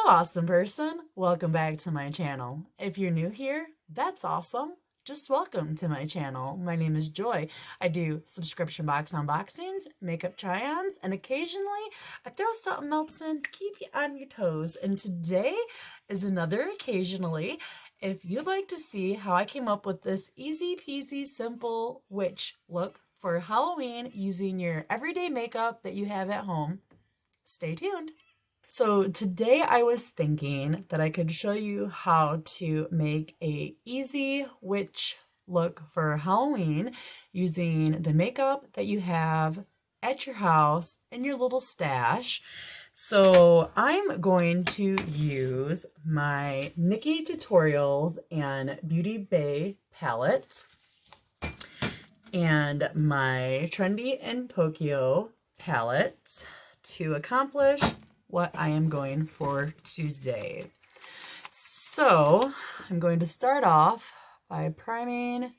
Hello, awesome person. Welcome back to my channel. If you're new here, that's awesome. Just welcome to my channel. My name is Joy. I do subscription box unboxings, makeup try-ons, and occasionally I throw something else in to keep you on your toes. And today is another occasionally. If you'd like to see how I came up with this easy peasy simple witch look for Halloween using your everyday makeup that you have at home, stay tuned. So today I was thinking that I could show you how to make a easy witch look for Halloween using the makeup that you have at your house in your little stash. So I'm going to use my Nikkie Tutorials and Beauty Bay palette and my Trendy and Tokyo palette to accomplish what I am going for today. So I'm going to start off by priming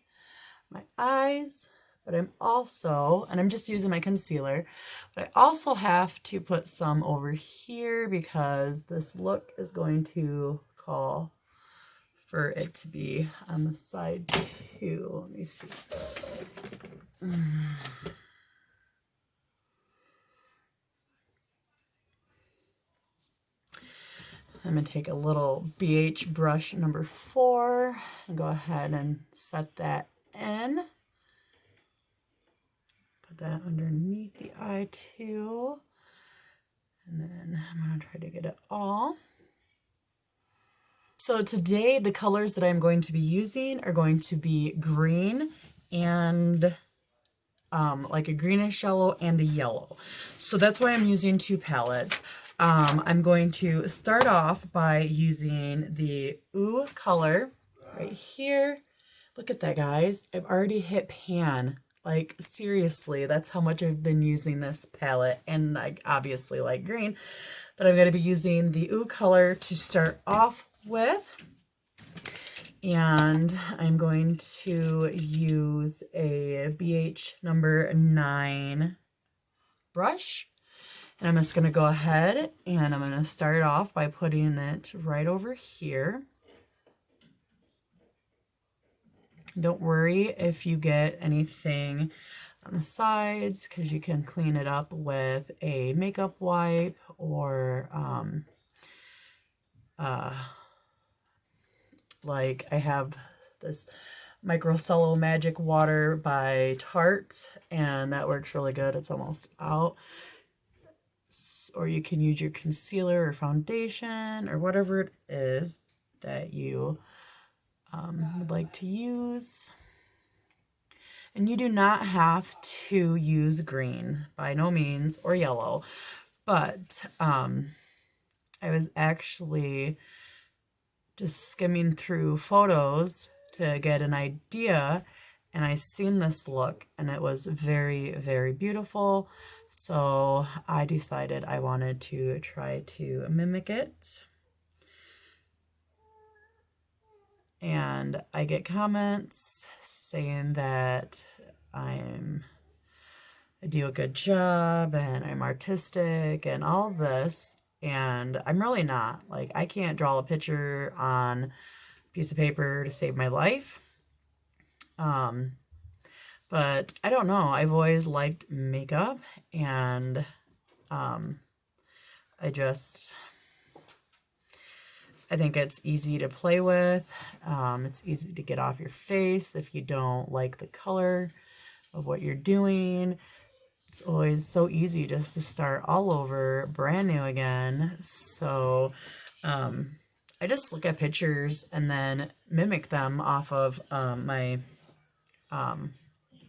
my eyes, but I'm also, and I'm just using my concealer, but I also have to put some over here because this look is going to call for it to be on the side too. Let me see. I'm going to take a little BH brush number 4 and go ahead and set that in. Put that underneath the eye too. And then I'm going to try to get it all. So today the colors that I'm going to be using are going to be green and like a greenish yellow and a yellow. So that's why I'm using 2 palettes. I'm going to start off by using the Ooh color right here. Look at that, guys. I've already hit pan. Like, seriously, that's how much I've been using this palette. And I obviously like green. But I'm going to be using the Ooh color to start off with. And I'm going to use a BH number 9 brush. And I'm just going to go ahead and I'm going to start off by putting it right over here. Don't worry if you get anything on the sides because you can clean it up with a makeup wipe or like I have this Microcello Magic Water by Tarte and that works really good. It's almost out. Or you can use your concealer or foundation or whatever it is that you would like to use. And you do not have to use green by no means or yellow, but I was actually just skimming through photos to get an idea and I seen this look and it was very, very beautiful. So I decided I wanted to try to mimic it. And I get comments saying that I do a good job and I'm artistic and all this. And I'm really not. Like, I can't draw a picture on a piece of paper to save my life. But I don't know. I've always liked makeup and I think it's easy to play with. It's easy to get off your face if you don't like the color of what you're doing. It's always so easy just to start all over, brand new again. So I just look at pictures and then mimic them off of my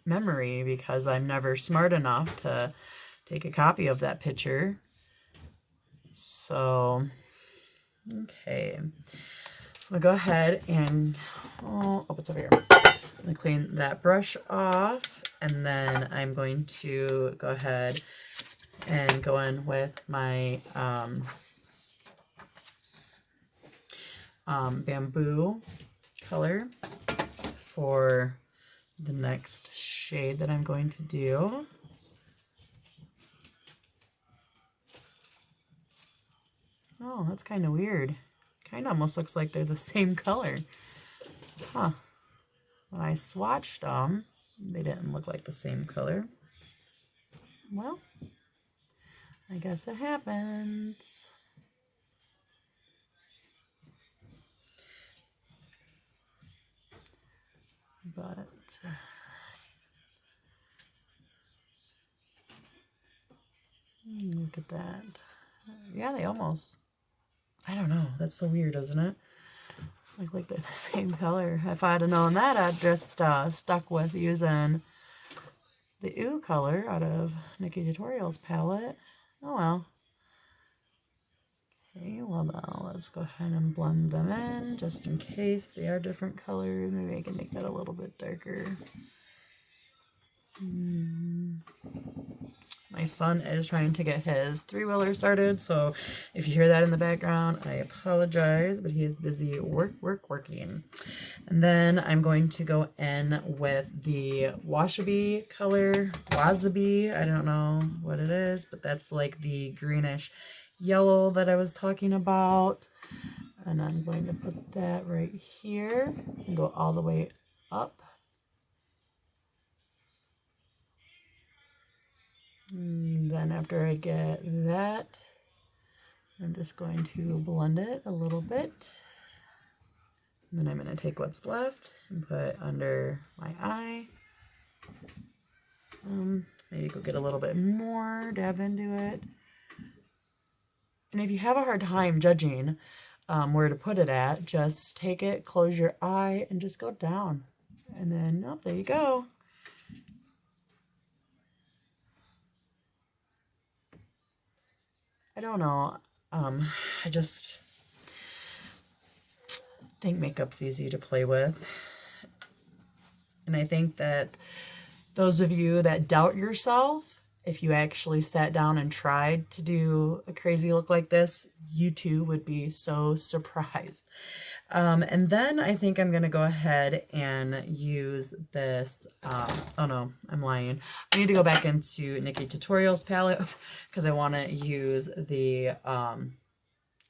memory because I'm never smart enough to take a copy of that picture. So, okay. So I'm going to go ahead and, oh, it's over here. I'm going to clean that brush off and then I'm going to go ahead and go in with my bamboo color for the next shade that I'm going to do. Oh, that's kind of weird. Kind of almost looks like they're the same color. Huh. When I swatched them, they didn't look like the same color. Well, I guess it happens. But look at that. Yeah, they almost, I don't know. That's so weird, isn't it? Like they're the same color. If I'd have known that, I'd just stuck with using the Ooh color out of Nikkie Tutorials palette. Oh well. Okay, well now let's go ahead and blend them in just in case they are different colors. Maybe I can make that a little bit darker. My son is trying to get his three-wheeler started, so if you hear that in the background, I apologize, but he is busy working. And then I'm going to go in with the Wasabi color, Wasabi, I don't know what it is, but that's like the greenish yellow that I was talking about. And I'm going to put that right here and go all the way up. And then after I get that, I'm just going to blend it a little bit. And then I'm going to take what's left and put under my eye. Maybe go get a little bit more, dab into it. And if you have a hard time judging where to put it at, just take it, close your eye, and just go down. And then, oh, there you go. I don't know. I just think makeup's easy to play with. And I think that those of you that doubt yourself, if you actually sat down and tried to do a crazy look like this, you too would be so surprised. And then I think I'm going to go ahead and use this. Oh no, I'm lying. I need to go back into Nikkie Tutorials palette because I want to use the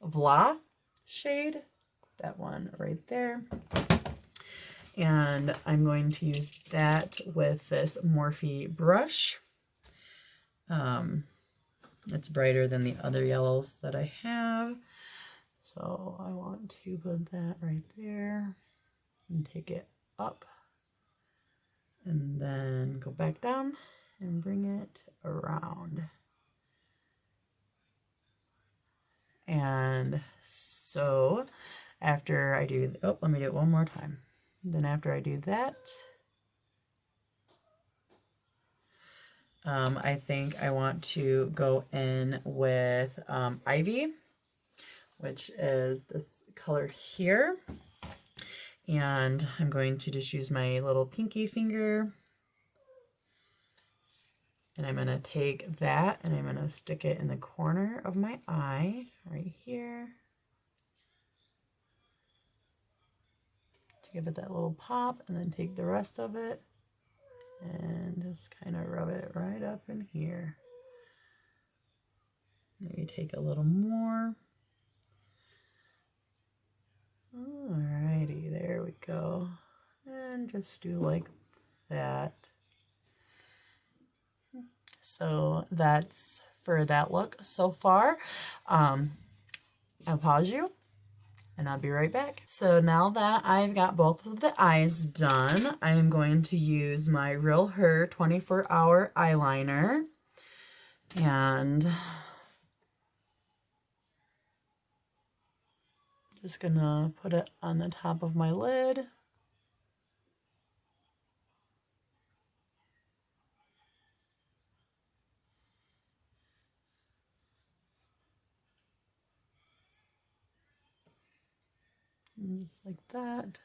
Vla shade. That one right there. And I'm going to use that with this Morphe brush. It's brighter than the other yellows that I have. So I want to put that right there and take it up and then go back down and bring it around. And so after I do, oh, let me do it one more time. Then after I do that, I think I want to go in with Ivy, which is this color here. And I'm going to just use my little pinky finger. And I'm going to take that and I'm going to stick it in the corner of my eye right here. To give it that little pop, and then take the rest of it and just kind of rub it right up in here. Maybe take a little more. Alrighty, there we go. And just do like that. So that's for that look so far. I'll pause you and I'll be right back. So now that I've got both of the eyes done, I'm going to use my Real Her 24-hour eyeliner. And just gonna put it on the top of my lid. And just like that.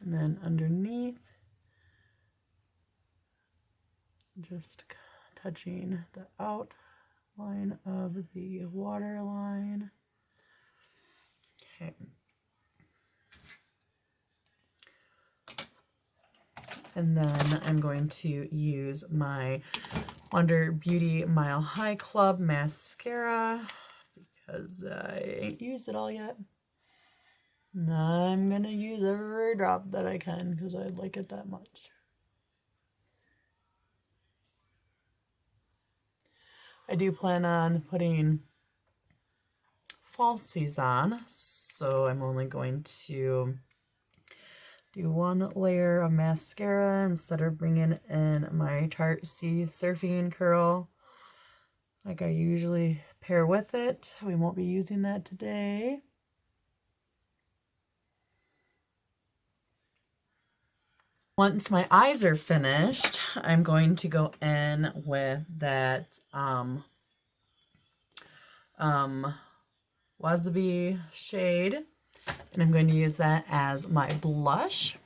And then underneath, just touching the outline of the waterline. Okay. And then I'm going to use my Wonder Beauty Mile High Club mascara because I ain't used it all yet. And I'm going to use every drop that I can because I like it that much. I do plan on putting falsies on, so I'm only going to do one layer of mascara instead of bringing in my Tarte C Surfing Curl like I usually pair with it. We won't be using that today. Once my eyes are finished, I'm going to go in with that Wasabi shade, and I'm going to use that as my blush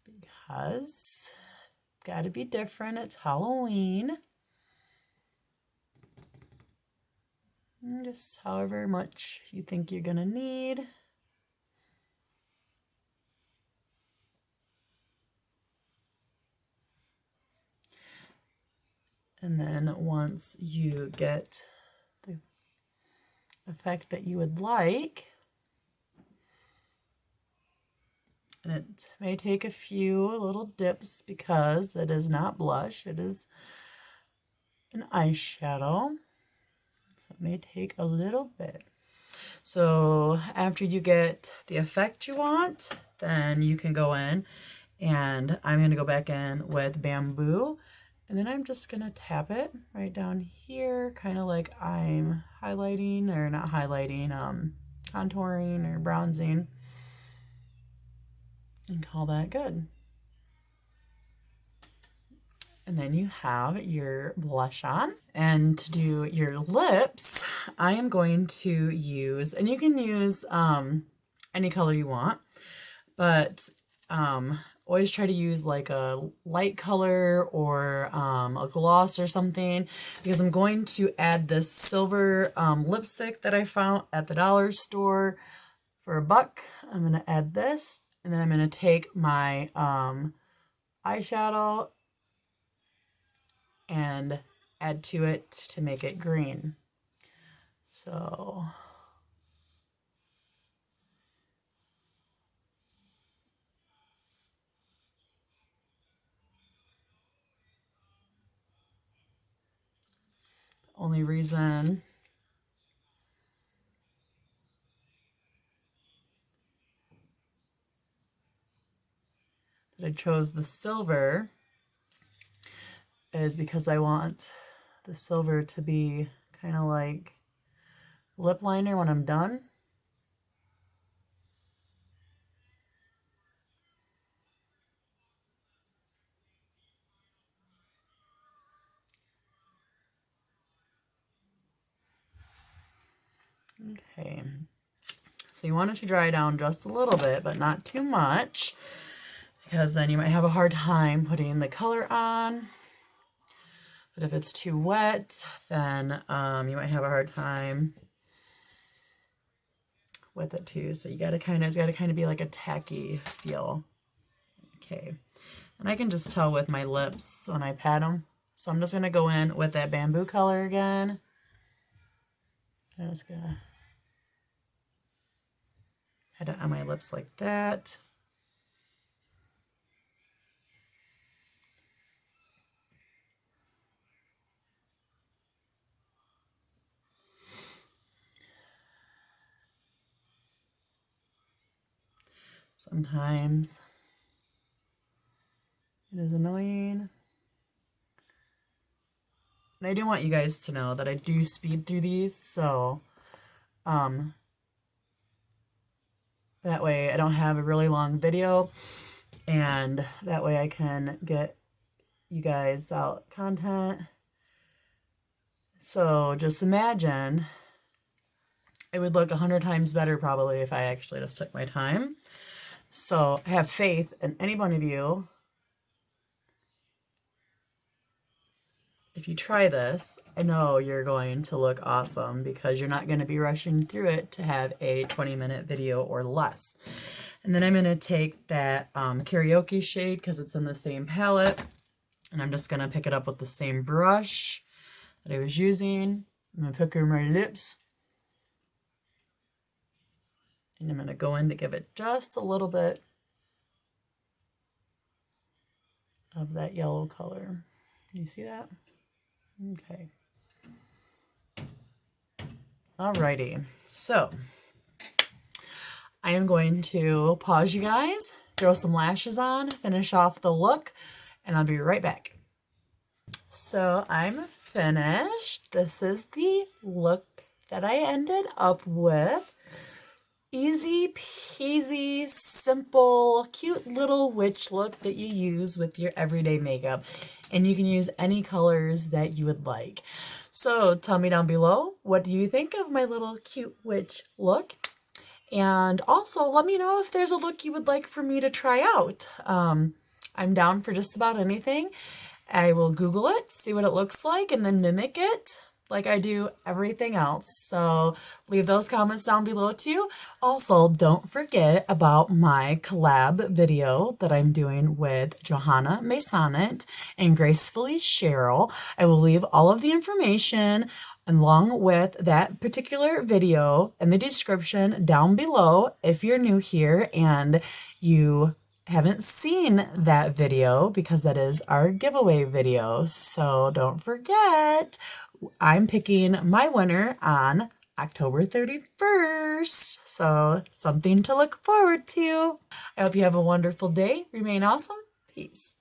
because got to be different. It's Halloween. And just however much you think you're gonna need. And then once you get the effect that you would like, and it may take a few little dips because it is not blush, it is an eyeshadow. So it may take a little bit. So after you get the effect you want, then you can go in, and I'm going to go back in with Bamboo, and then I'm just going to tap it right down here, kind of like I'm highlighting, or not highlighting, contouring or bronzing, and call that good. And then you have your blush on. And to do your lips, I am going to use, and you can use any color you want, but always try to use like a light color or a gloss or something, because I'm going to add this silver lipstick that I found at the dollar store for $1. I'm going to add this, and then I'm going to take my eyeshadow and add to it to make it green. So the only reason that I chose the silver is because I want the silver to be kind of like lip liner when I'm done. Okay, so you want it to dry down just a little bit, but not too much, because then you might have a hard time putting the color on. But if it's too wet, then you might have a hard time with it too. So you gotta it's gotta kind of be like a tacky feel. Okay, and I can just tell with my lips when I pat them. So I'm just gonna go in with that Bamboo color again. I'm just gonna pat it on my lips like that. Sometimes it is annoying. And I do want you guys to know that I do speed through these, so that way I don't have a really long video, and that way I can get you guys out content. So just imagine it would look 100 times better probably if I actually just took my time. So I have faith in any one of you. if you try this, I know you're going to look awesome because you're not going to be rushing through it to have a 20-minute video or less. And then I'm going to take that karaoke shade because it's in the same palette, and I'm just going to pick it up with the same brush that I was using. I'm going to pick her my lips. And I'm going to go in to give it just a little bit of that yellow color. You see that? Okay. Alrighty. So I am going to pause you guys, throw some lashes on, finish off the look, and I'll be right back. So I'm finished. This is the look that I ended up with. Easy peasy, simple, cute little witch look that you use with your everyday makeup. And you can use any colors that you would like. So tell me down below, what do you think of my little cute witch look? And also let me know if there's a look you would like for me to try out. I'm down for just about anything. I will Google it, see what it looks like, and then mimic it like I do everything else. So leave those comments down below too. Also, don't forget about my collab video that I'm doing with Johana Maysonet and Gracefully Cheryl. I will leave all of the information along with that particular video in the description down below if you're new here and you haven't seen that video, because that is our giveaway video. So don't forget, I'm picking my winner on October 31st. So something to look forward to. I hope you have a wonderful day. Remain awesome. Peace.